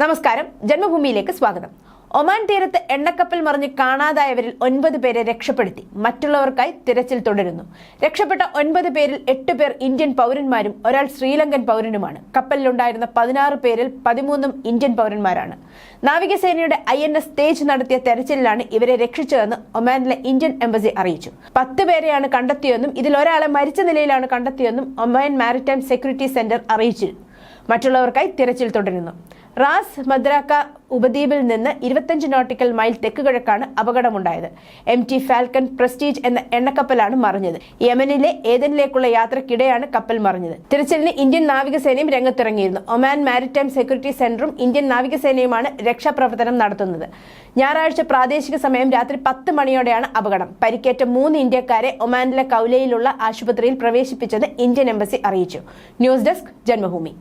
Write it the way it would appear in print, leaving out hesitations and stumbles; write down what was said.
നമസ്കാരം, ജന്മഭൂമിയിലേക്ക് സ്വാഗതം. ഒമാൻ തീരത്ത് എണ്ണക്കപ്പൽ മറിഞ്ഞ് കാണാതായവരിൽ 9 പേരെ രക്ഷപ്പെടുത്തി. മറ്റുള്ളവർക്കായി തിരച്ചിൽ തുടരുന്നു. രക്ഷപ്പെട്ട 9 പേരിൽ 8 പേർ ഇന്ത്യൻ പൗരന്മാരും ഒരാൾ ശ്രീലങ്കൻ പൗരനുമാണ്. കപ്പലിലുണ്ടായിരുന്ന 16 പേരിൽ 13 ഇന്ത്യൻ പൗരന്മാരാണ്. നാവികസേനയുടെ INS തേജ് നടത്തിയ തെരച്ചിലിലാണ് ഇവരെ രക്ഷിച്ചതെന്ന് ഒമാനിലെ ഇന്ത്യൻ എംബസി അറിയിച്ചു. 10 പേരെയാണ് കണ്ടെത്തിയെന്നും ഇതിൽ ഒരാളെ മരിച്ച നിലയിലാണ് കണ്ടെത്തിയെന്നും ഒമാൻ മാരിടൈം സെക്യൂരിറ്റി സെന്റർ അറിയിച്ചു. മറ്റുള്ളവർക്കായി തിരച്ചിൽ തുടരുന്നു. റാസ് മദ്രാക്ക ഉപദ്വീപിൽ നിന്ന് 25 നോട്ടിക്കൽ മൈൽ തെക്കുകിഴക്കാണ് അപകടമുണ്ടായത്. MT ഫാൽക്കൺ പ്രസ്റ്റീജ് എന്ന എണ്ണക്കപ്പലാണ് മറിഞ്ഞത്. യമനിലെ ഏദനിലേക്കുള്ള യാത്രക്കിടെയാണ് കപ്പൽ മറിഞ്ഞത്. തിരച്ചിലിന് ഇന്ത്യൻ നാവികസേനയും രംഗത്തിറങ്ങിയിരുന്നു. ഒമാൻ മാരിടൈം സെക്യൂരിറ്റി സെന്ററും ഇന്ത്യൻ നാവികസേനയുമാണ് രക്ഷാപ്രവർത്തനം നടത്തുന്നത്. ഞായറാഴ്ച പ്രാദേശിക സമയം രാത്രി 10 മണിയോടെയാണ് അപകടം. പരിക്കേറ്റ 3 ഇന്ത്യക്കാരെ ഒമാനിലെ കൗലയിലുള്ള ആശുപത്രിയിൽ പ്രവേശിപ്പിച്ചെന്ന് ഇന്ത്യൻ എംബസി അറിയിച്ചു. News desk, Janmabhumi.